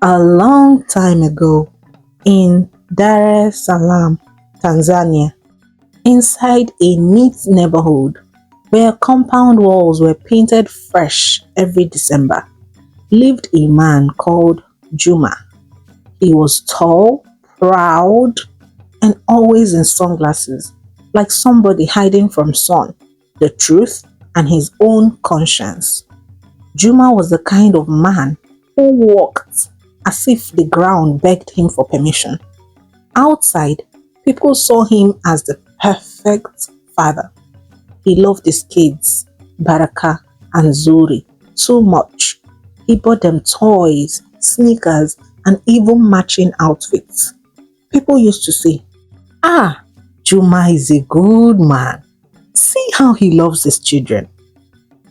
A long time ago, in Dar es Salaam, Tanzania, inside a neat neighborhood where compound walls were painted fresh every December, lived a man called Juma. He was tall, proud, and always in sunglasses, like somebody hiding from sun, the truth, and his own conscience. Juma was the kind of man who walked as if the ground begged him for permission. Outside, people saw him as the perfect father. He loved his kids, Baraka and Zuri, too much. He bought them toys, sneakers, and even matching outfits. People used to say, "Ah, Juma is a good man. See how he loves his children."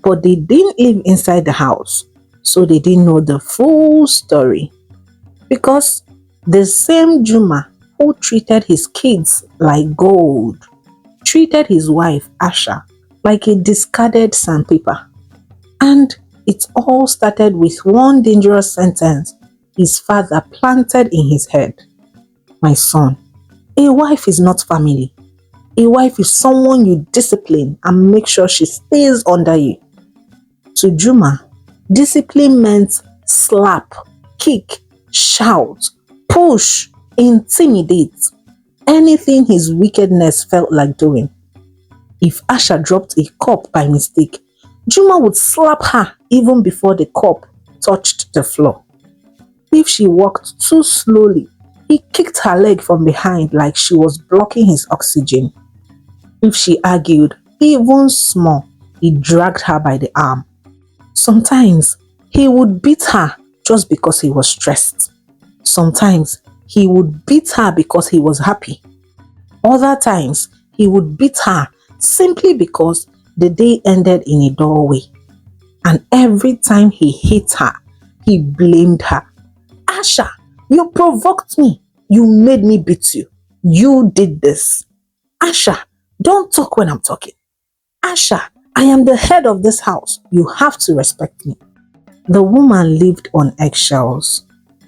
But they didn't live inside the house, so they didn't know the full story. Because the same Juma who treated his kids like gold treated his wife Asha like a discarded sandpaper. And it all started with one dangerous sentence his father planted in his head. "My son, a wife is not family. A wife is someone you discipline and make sure she stays under you." To Juma, discipline meant slap, kick, shout, push, intimidate, anything his wickedness felt like doing. If Asha dropped a cup by mistake, Juma would slap her even before the cup touched the floor. If she walked too slowly, he kicked her leg from behind like she was blocking his oxygen. If she argued even small, he dragged her by the arm. Sometimes he would beat her just because he was stressed. Sometimes he would beat her because he was happy. Other times he would beat her simply because the day ended in a doorway. And every time he hit her, he blamed her. "Asha, you provoked me. You made me beat you. You did this. Asha, don't talk when I'm talking. Asha, I am the head of this house. You have to respect me." The woman lived on eggshells.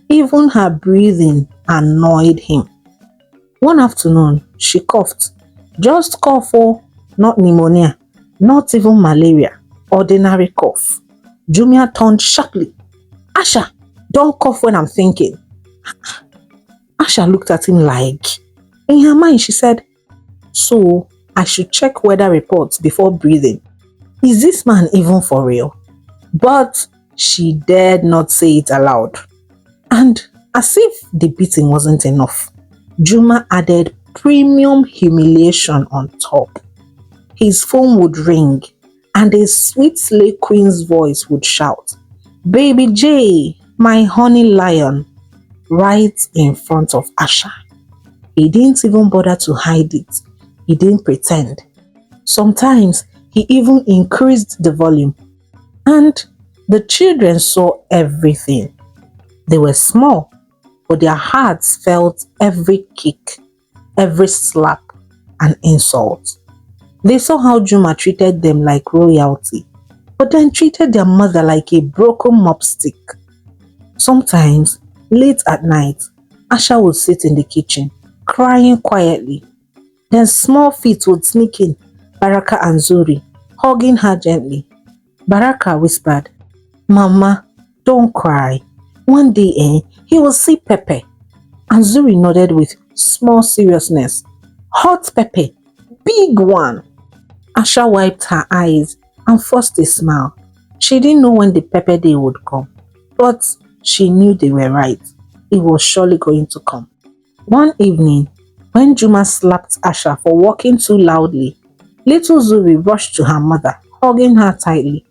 Even her breathing annoyed him. One afternoon, she coughed. Just cough, oh, not pneumonia, not even malaria, ordinary cough. Jumia turned sharply. "Asha, don't cough when I'm thinking." Asha looked at him like, in her mind she said, "So I should check weather reports before breathing. Is this man even for real?" But she dared not say it aloud. And as if the beating wasn't enough, Juma added premium humiliation on top. His phone would ring and a sweet slay queen's voice would shout, "Baby J, my honey lion," right in front of Asha. He didn't even bother to hide it. He didn't pretend. Sometimes he even increased the volume. And the children saw everything. They were small, but their hearts felt every kick, every slap and insult. They saw how Juma treated them like royalty, but then treated their mother like a broken mop stick. Sometimes, late at night, Asha would sit in the kitchen, crying quietly. Then small feet would sneak in, Baraka and Zuri, hugging her gently. Baraka whispered, "Mama, don't cry. One day, he will see Pepe." And Zuri nodded with small seriousness. "Hot Pepe, big one." Asha wiped her eyes and forced a smile. She didn't know when the Pepe day would come, but she knew they were right. It was surely going to come. One evening, when Juma slapped Asha for walking too loudly, little Zuri rushed to her mother, hugging her tightly.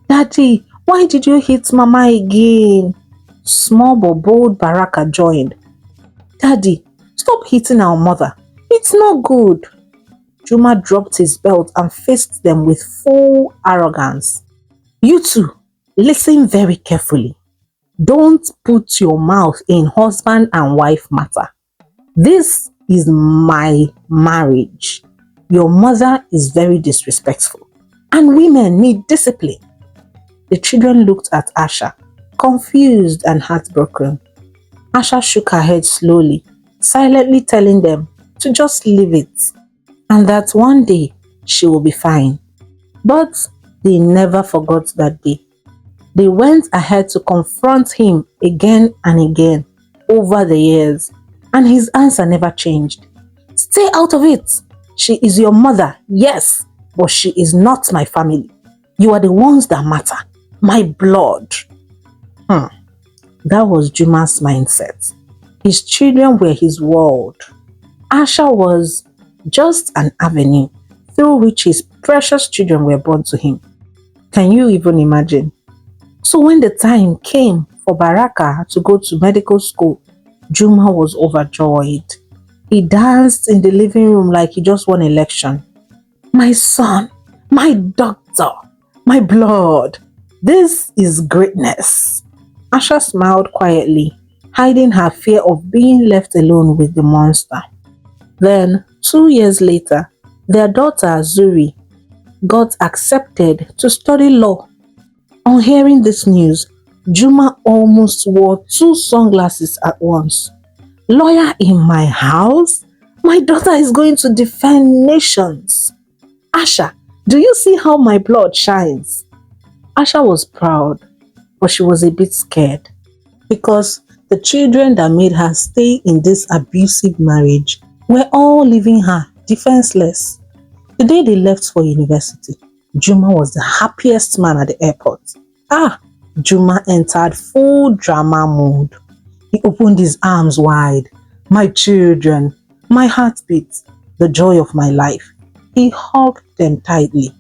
"Daddy, why did you hit Mama again?" Small but bold Baraka joined. "Daddy, stop hitting our mother. It's not good." Juma dropped his belt and faced them with full arrogance. "You two, listen very carefully. Don't put your mouth in husband and wife matter. This is my marriage. Your mother is very disrespectful, and women need discipline." The children looked at Asha, confused and heartbroken. Asha shook her head slowly, silently telling them to just leave it and that one day she will be fine. But they never forgot that day. They went ahead to confront him again and again over the years, and his answer never changed. Stay out of it. She is your mother, yes, but she is not my family. You are the ones that matter. My blood. That was Juma's mindset. His children were his world. Asha was just an avenue through which his precious children were born to him. Can you even imagine? So when the time came for Baraka to go to medical school, Juma was overjoyed. He danced in the living room like he just won election. My son, my doctor, my blood. This is greatness. Asha smiled quietly, hiding her fear of being left alone with the monster. Then, 2 years later, their daughter Zuri got accepted to study law. On hearing this news, Juma almost wore 2 sunglasses at once. Lawyer in my house? My daughter is going to defend nations. Asha, do you see how my blood shines? Asha was proud, but she was a bit scared because the children that made her stay in this abusive marriage were all leaving her defenseless. The day they left for university, Juma was the happiest man at the airport. Juma entered full drama mode. He opened his arms wide. My children, my heartbeat, the joy of my life. He hugged them tightly.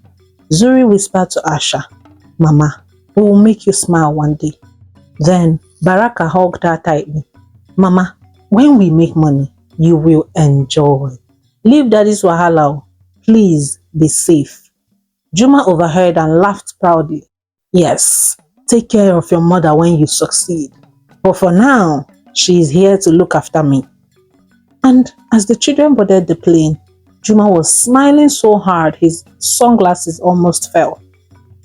Zuri whispered to Asha, Mama, we will make you smile one day. Then Baraka hugged her tightly. Mama, when we make money, you will enjoy. Leave daddy's wahala. Please be safe. Juma overheard and laughed proudly. Yes, take care of your mother when you succeed. But for now, she is here to look after me. And as the children boarded the plane, Juma was smiling so hard his sunglasses almost fell.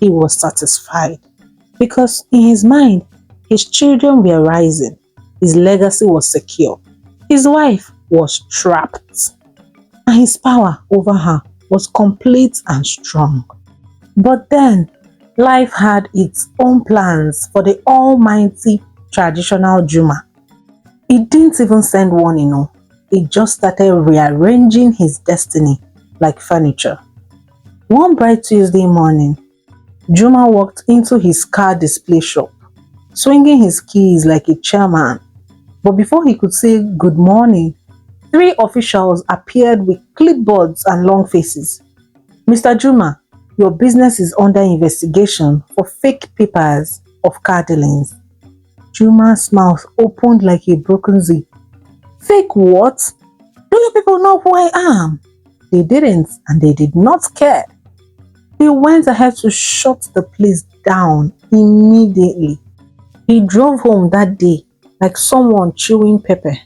He was satisfied because in his mind, his children were rising. His legacy was secure. His wife was trapped. And his power over her was complete and strong. But then, life had its own plans for the almighty traditional Juma. It didn't even send warning, it just started rearranging his destiny like furniture. One bright Tuesday morning, Juma walked into his car display shop, swinging his keys like a chairman. But before he could say good morning, 3 officials appeared with clipboards and long faces. Mr. Juma, your business is under investigation for fake papers of car dealings. Juma's mouth opened like a broken zip. Fake what? Do you people know who I am? They didn't, and they did not care. They went ahead to shut the place down immediately. He drove home that day like someone chewing pepper.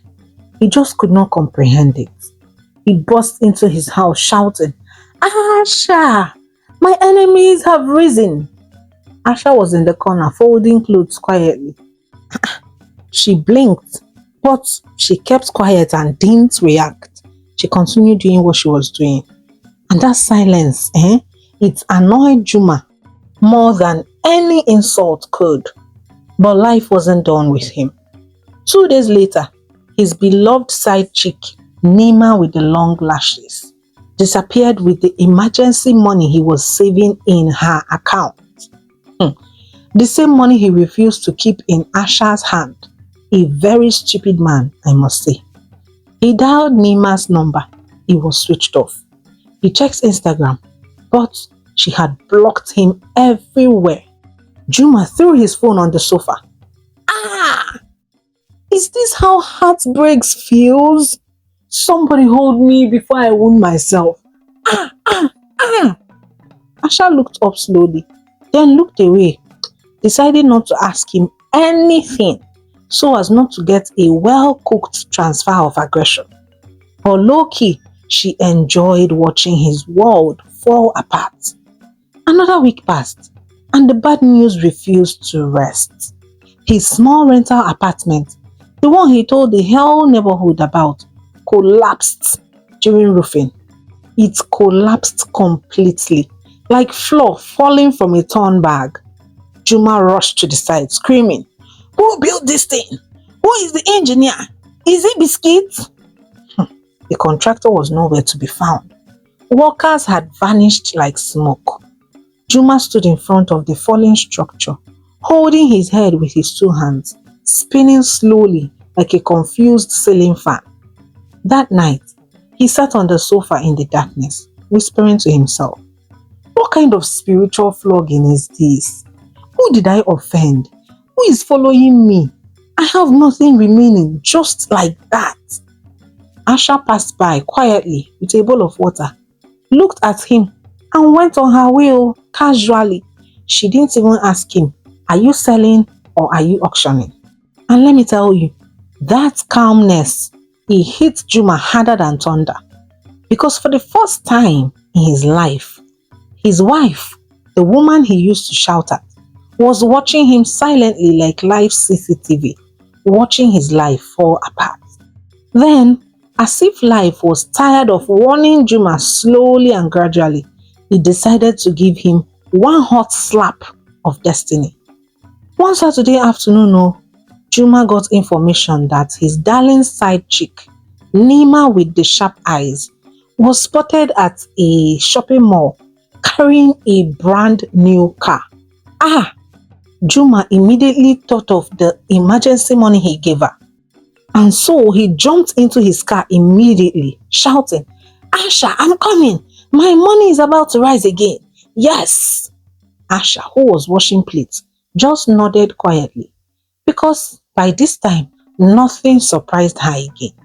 He just could not comprehend it. He burst into his house shouting, Asha! My enemies have risen! Asha was in the corner folding clothes quietly. She blinked, but she kept quiet and didn't react. She continued doing what she was doing. And that silence, it annoyed Juma more than any insult could. But life wasn't done with him. 2 days later, his beloved side chick, Nima with the long lashes, disappeared with the emergency money he was saving in her account. The same money he refused to keep in Asha's hand. A very stupid man, I must say. He dialed Nima's number. It was switched off. He checked Instagram, but she had blocked him everywhere. Juma threw his phone on the sofa. Is this how heartbreaks feels? Somebody hold me before I wound myself. Asha looked up slowly, then looked away, decided not to ask him anything so as not to get a well-cooked transfer of aggression. But low-key, she enjoyed watching his world fall apart. Another week passed, and the bad news refused to rest. His small rental apartment The one he told the whole neighborhood about collapsed during roofing. It collapsed completely, like flour falling from a torn bag. Juma rushed to the side, screaming, "Who built this thing? Who is the engineer? Is it Biscuit?" The contractor was nowhere to be found. Workers had vanished like smoke. Juma stood in front of the fallen structure, holding his head with his two hands, spinning slowly like a confused ceiling fan. That night, he sat on the sofa in the darkness, whispering to himself, "What kind of spiritual flogging is this? Who did I offend? Who is following me? I have nothing remaining, just like that." Asha passed by quietly with a bowl of water, looked at him, and went on her way casually. She didn't even ask him, "Are you selling or are you auctioning?" And let me tell you, that calmness, it hit Juma harder than thunder. Because for the first time in his life, his wife, the woman he used to shout at, was watching him silently like live CCTV, watching his life fall apart. Then, as if life was tired of warning Juma slowly and gradually, he decided to give him one hot slap of destiny. One Saturday afternoon, Juma got information that his darling side chick, Nima with the sharp eyes, was spotted at a shopping mall carrying a brand new car. Juma immediately thought of the emergency money he gave her. And so he jumped into his car immediately, shouting, "Asha, I'm coming! My money is about to rise again! Yes!" Asha, who was washing plates, just nodded quietly, because by this time, nothing surprised her again.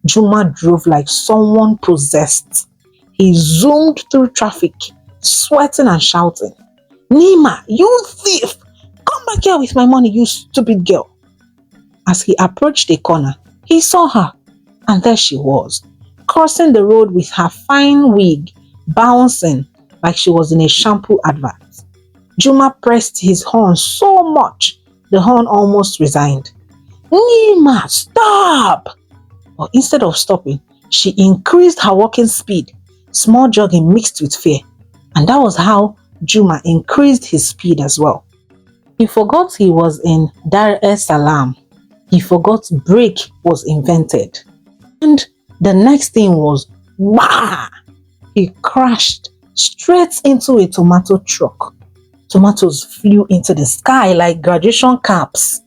Juma drove like someone possessed. He zoomed through traffic, sweating and shouting, "Nima, you thief! Come back here with my money, you stupid girl!" As he approached a corner, he saw her, and there she was, crossing the road with her fine wig bouncing like she was in a shampoo advert. Juma pressed his horn so much, the horn almost resigned. "Nima, stop!" But instead of stopping, she increased her walking speed, small jogging mixed with fear. And that was how Juma increased his speed as well. He forgot he was in Dar es Salaam. He forgot brake was invented. And the next thing was, wah! He crashed straight into a tomato truck. Tomatoes flew into the sky like graduation caps.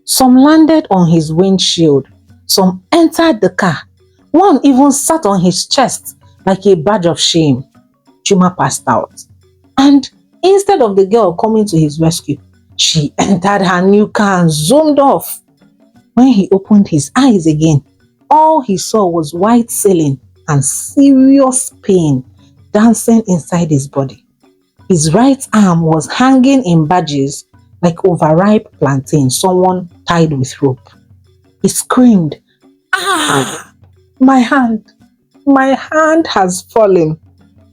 Some landed on his windshield. Some entered the car. One even sat on his chest like a badge of shame. Juma passed out. And instead of the girl coming to his rescue, she entered her new car and zoomed off. When he opened his eyes again, all he saw was white ceiling and serious pain dancing inside his body. His right arm was hanging in badges like overripe plantain someone tied with rope. He screamed, "Ah! My hand! My hand has fallen."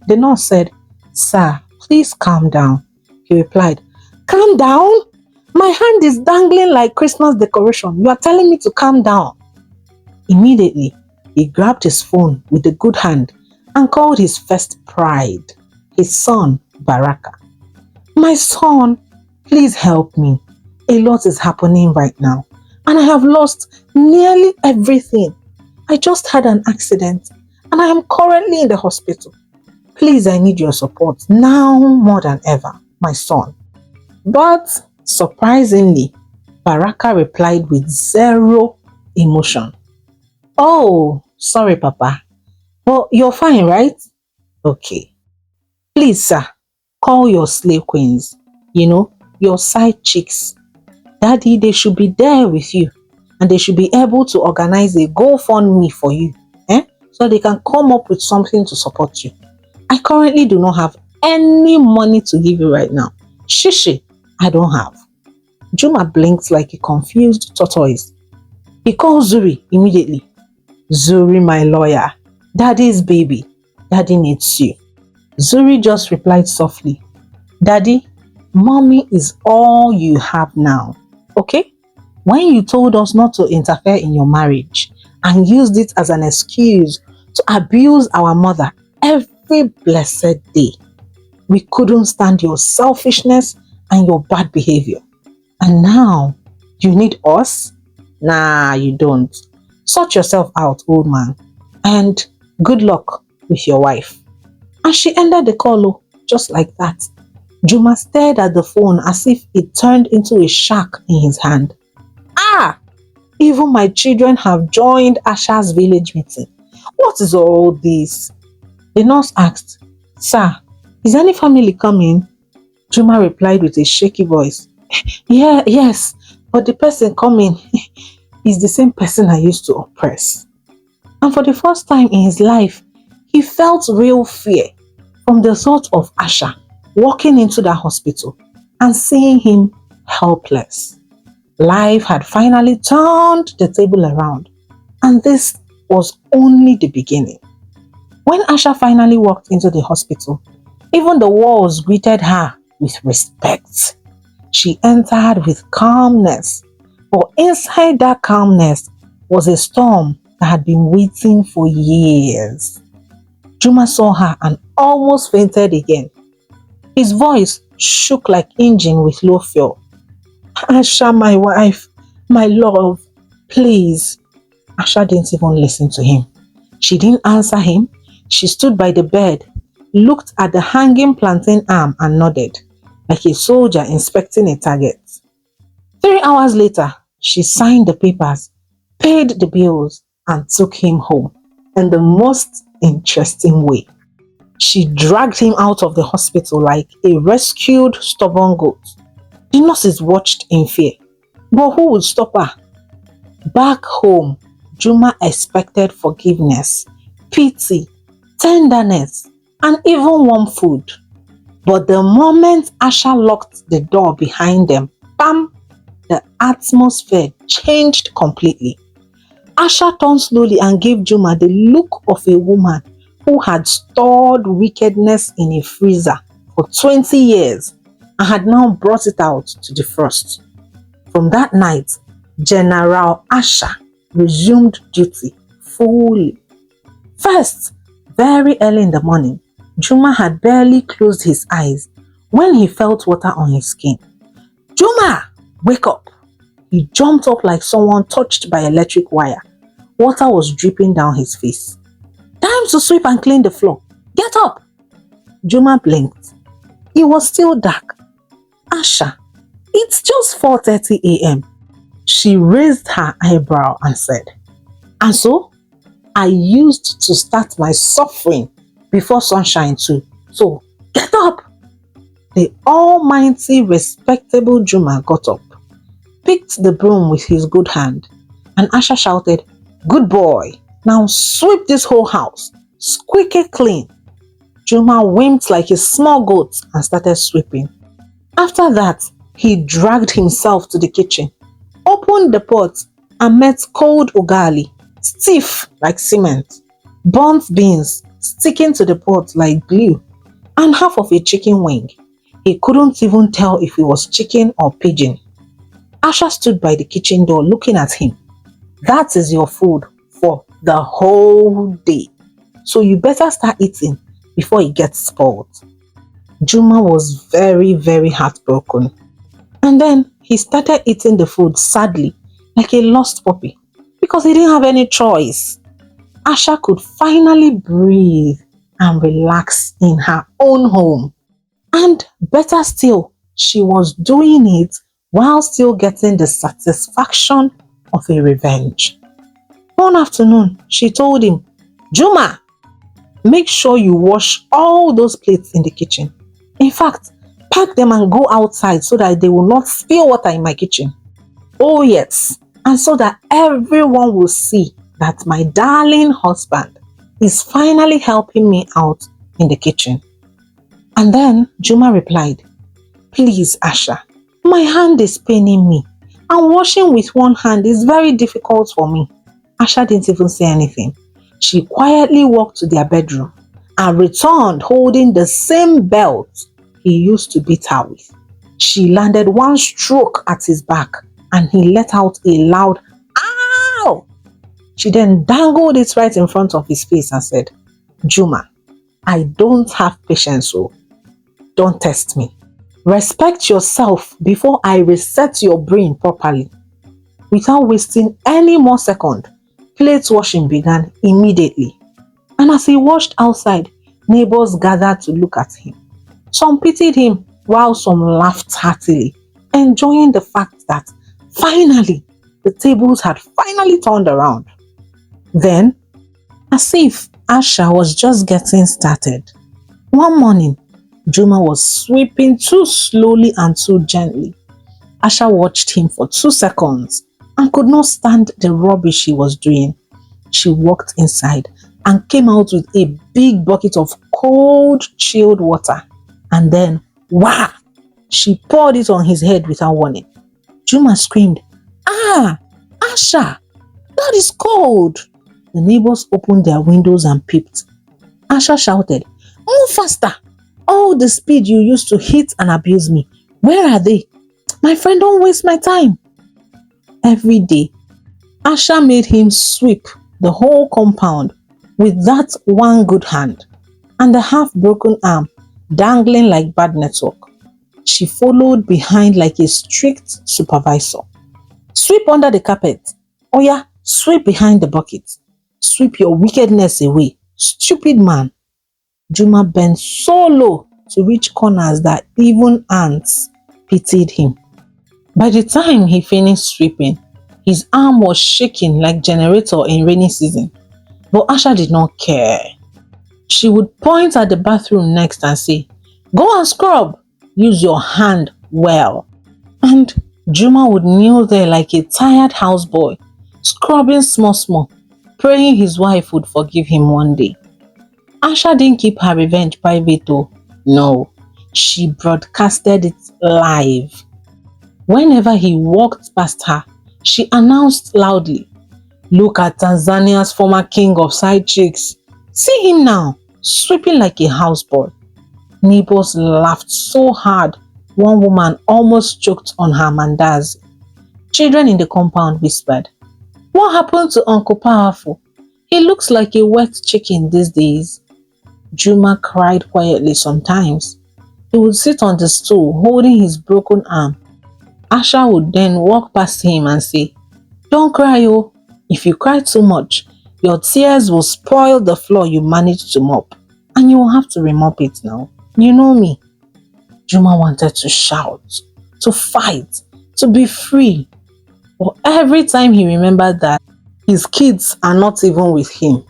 The nurse said, "Sir, please calm down." He replied, "Calm down? My hand is dangling like Christmas decoration. You are telling me to calm down." Immediately, he grabbed his phone with a good hand and called his first pride, his son, Baraka. "My son, please help me. A lot is happening right now, and I have lost nearly everything. I just had an accident, and I am currently in the hospital. Please, I need your support now more than ever, my son." But surprisingly, Baraka replied with zero emotion. "Oh, sorry, Papa. But you're fine, right? Okay. Please, sir, call your slave queens, your side chicks. Daddy, they should be there with you, and they should be able to organize a GoFundMe for you, so they can come up with something to support you. I currently do not have any money to give you right now. Shishi, I don't have." Juma blinked like a confused tortoise. He called Zuri immediately. "Zuri, my lawyer. Daddy's baby. Daddy needs you." Zuri just replied softly, "Daddy, mommy is all you have now. Okay? When you told us not to interfere in your marriage and used it as an excuse to abuse our mother every blessed day. We couldn't stand your selfishness and your bad behavior. And now, you need us? Nah, you don't. Sort yourself out, old man. And good luck with your wife. And she ended the call, just like that. Juma stared at the phone as if it turned into a shark in his hand. Ah! Even my children have joined Asha's village meeting. What is all this? The nurse asked, Sir, is any family coming? Juma replied with a shaky voice, yes, but the person coming is the same person I used to oppress. And for the first time in his life, he felt real fear from the thought of Asha walking into that hospital and seeing him helpless. Life had finally turned the table around, and this was only the beginning. When Asha finally walked into the hospital, even the walls greeted her with respect. She entered with calmness, but inside that calmness was a storm that had been waiting for years. Juma saw her and almost fainted again. His voice shook like engine with low fuel. Asha, my wife, my love, please. Asha didn't even listen to him. She didn't answer him. She stood by the bed, looked at the hanging plantain arm and nodded, like a soldier inspecting a target. 3 hours later, she signed the papers, paid the bills, and took him home in the most interesting way. She dragged him out of the hospital like a rescued stubborn goat. The nurses watched in fear, but who would stop her? Back home, Juma expected forgiveness, pity, tenderness, and even warm food. But the moment Asha locked the door behind them, bam, the atmosphere changed completely. Asha turned slowly and gave Juma the look of a woman who had stored wickedness in a freezer for 20 years and had now brought it out to defrost. From that night, General Asha resumed duty fully. First, very early in the morning, Juma had barely closed his eyes when he felt water on his skin. Juma, wake up! He jumped up like someone touched by electric wire. Water was dripping down his face. Time to sweep and clean the floor. Get up! Juma blinked. It was still dark. Asha, it's just 4:30 a.m. She raised her eyebrow and said, and so, I used to start my suffering before sunshine too. So, get up! The almighty respectable Juma got up, picked the broom with his good hand, and Asha shouted, Good boy! Now sweep this whole house, squeaky clean. Juma winked like a small goat and started sweeping. After that, he dragged himself to the kitchen, opened the pot and met cold ugali, stiff like cement, burnt beans sticking to the pot like glue, and half of a chicken wing. He couldn't even tell if it was chicken or pigeon. Asha stood by the kitchen door looking at him. That is your food for the whole day, so you better start eating before it gets spoiled. Juma was very, very heartbroken. And then he started eating the food sadly, like a lost puppy, because he didn't have any choice. Asha could finally breathe and relax in her own home. And better still, she was doing it while still getting the satisfaction of a revenge. One afternoon, she told him, Juma, make sure you wash all those plates in the kitchen. In fact, pack them and go outside so that they will not spill water in my kitchen. Oh yes, and so that everyone will see that my darling husband is finally helping me out in the kitchen. And then Juma replied, Please, Asha, my hand is paining me, and washing with one hand is very difficult for me. Asha didn't even say anything. She quietly walked to their bedroom and returned holding the same belt he used to beat her with. She landed one stroke at his back and he let out a loud "Ow!" She then dangled it right in front of his face and said, "Juma, I don't have patience, so don't test me. Respect yourself before I reset your brain properly." Without wasting any more second, plate washing began immediately. And as he washed outside, neighbors gathered to look at him. Some pitied him, while some laughed heartily, enjoying the fact that finally the tables had finally turned around. Then, as if Asha was just getting started, one morning, Juma was sweeping too slowly and too gently. Asha watched him for 2 seconds and could not stand the rubbish he was doing. She walked inside and came out with a big bucket of cold, chilled water. And then, wah! She poured it on his head without warning. Juma screamed, "Ah! Asha! That is cold!" The neighbors opened their windows and peeped. Asha shouted, "Move faster! All the speed you used to hit and abuse me, where are they? My friend, don't waste my time." Every day, Asha made him sweep the whole compound with that one good hand and the half-broken arm dangling like bad network. She followed behind like a strict supervisor. "Sweep under the carpet. Oh yeah, sweep behind the bucket. Sweep your wickedness away, stupid man." Juma bent so low to reach corners that even ants pitied him. By the time he finished sweeping, his arm was shaking like generator in rainy season. But Asha did not care. She would point at the bathroom next and say, "Go and scrub. Use your hand well." And Juma would kneel there like a tired houseboy, scrubbing small, praying his wife would forgive him one day. Asha didn't keep her revenge private though. No, she broadcasted it live. Whenever he walked past her, she announced loudly, "Look at Tanzania's former king of side chicks. See him now, sweeping like a houseboy." Neighbors laughed so hard, one woman almost choked on her mandazi. Children in the compound whispered, "What happened to Uncle Powerful? He looks like a wet chicken these days." Juma cried quietly sometimes. He would sit on the stool holding his broken arm. Asha would then walk past him and say, "Don't cry, oh. If you cry too much, your tears will spoil the floor you managed to mop, and you will have to remop it now. You know me." Juma wanted to shout, to fight, to be free. But every time he remembered that his kids are not even with him,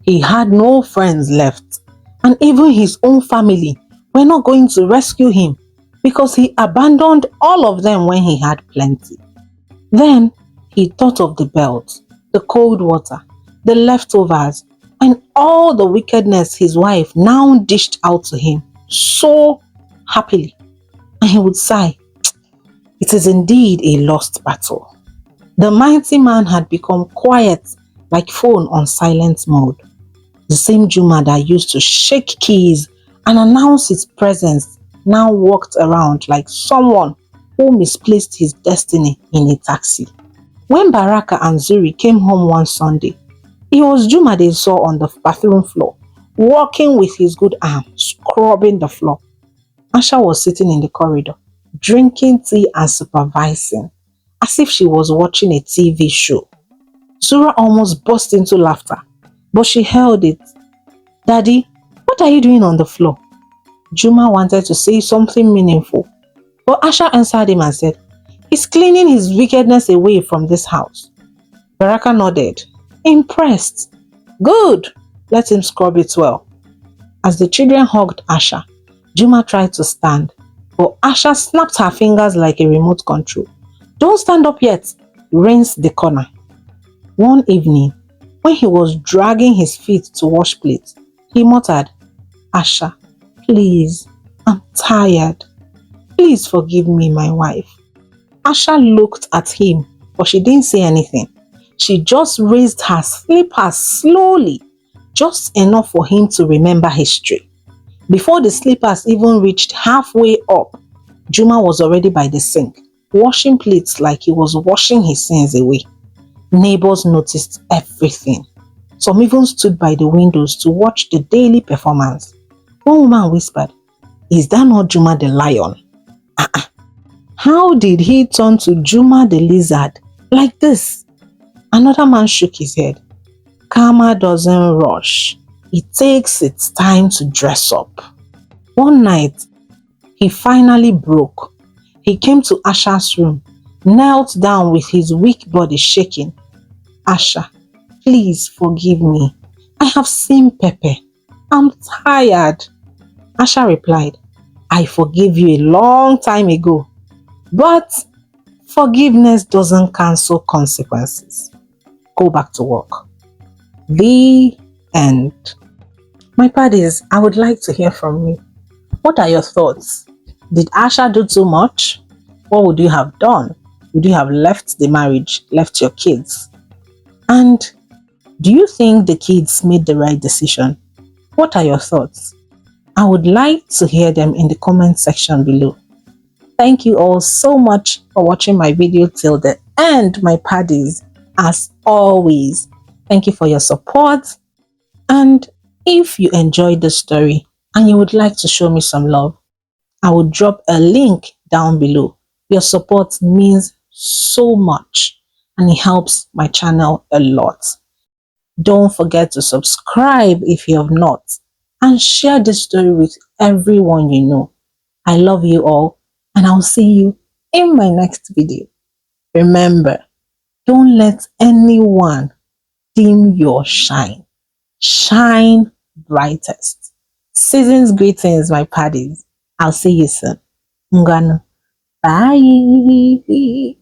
he had no friends left, and even his own family were not going to rescue him because he abandoned all of them when he had plenty. Then he thought of the belt, the cold water, the leftovers, and all the wickedness his wife now dished out to him so happily. And he would sigh, "It is indeed a lost battle." The mighty man had become quiet like phone on silent mode. The same Juma that used to shake keys and announce his presence now walked around like someone who misplaced his destiny in a taxi. When Baraka and Zuri came home one Sunday, it was Juma they saw on the bathroom floor, walking with his good arm, scrubbing the floor. Asha was sitting in the corridor, drinking tea and supervising, as if she was watching a TV show. Zura almost burst into laughter, but she held it. "Daddy, what are you doing on the floor?" Juma wanted to say something meaningful, but Asha answered him and said, "He's cleaning his wickedness away from this house." Baraka nodded, impressed. "Good, let him scrub it well." As the children hugged Asha, Juma tried to stand, but Asha snapped her fingers like a remote control. "Don't stand up yet, rinse the corner." One evening, when he was dragging his feet to wash plates, he muttered, "Asha, please, I'm tired. Please forgive me, my wife." Asha looked at him, but she didn't say anything. She just raised her slippers slowly, just enough for him to remember history. Before the slippers even reached halfway up, Juma was already by the sink, washing plates like he was washing his sins away. Neighbors noticed everything. Some even stood by the windows to watch the daily performance. One woman whispered, "Is that not Juma the lion? How did he turn to Juma the lizard like this?" Another man shook his head. "Karma doesn't rush. It takes its time to dress up." One night, he finally broke. He came to Asha's room, knelt down with his weak body shaking. "Asha, please forgive me. I have seen Pepe. I'm tired." Asha replied, "I forgave you a long time ago. But forgiveness doesn't cancel consequences. Go back to work." The end. My paddies, I would like to hear from you. What are your thoughts? Did Asha do too much? What would you have done? Would you have left the marriage, left your kids? And do you think the kids made the right decision? What are your thoughts? I would like to hear them in the comment section below. Thank you all so much for watching my video till the end, my paddies. As always, thank you for your support. And if you enjoyed the story and you would like to show me some love, I will drop a link down below. Your support means so much and it helps my channel a lot. Don't forget to subscribe if you have not and share this story with everyone you know. I love you all and I'll see you in my next video. Remember, don't let anyone dim your shine. Shine brightest. Season's greetings, my paddies. I'll see you soon. Ngwanu. Bye.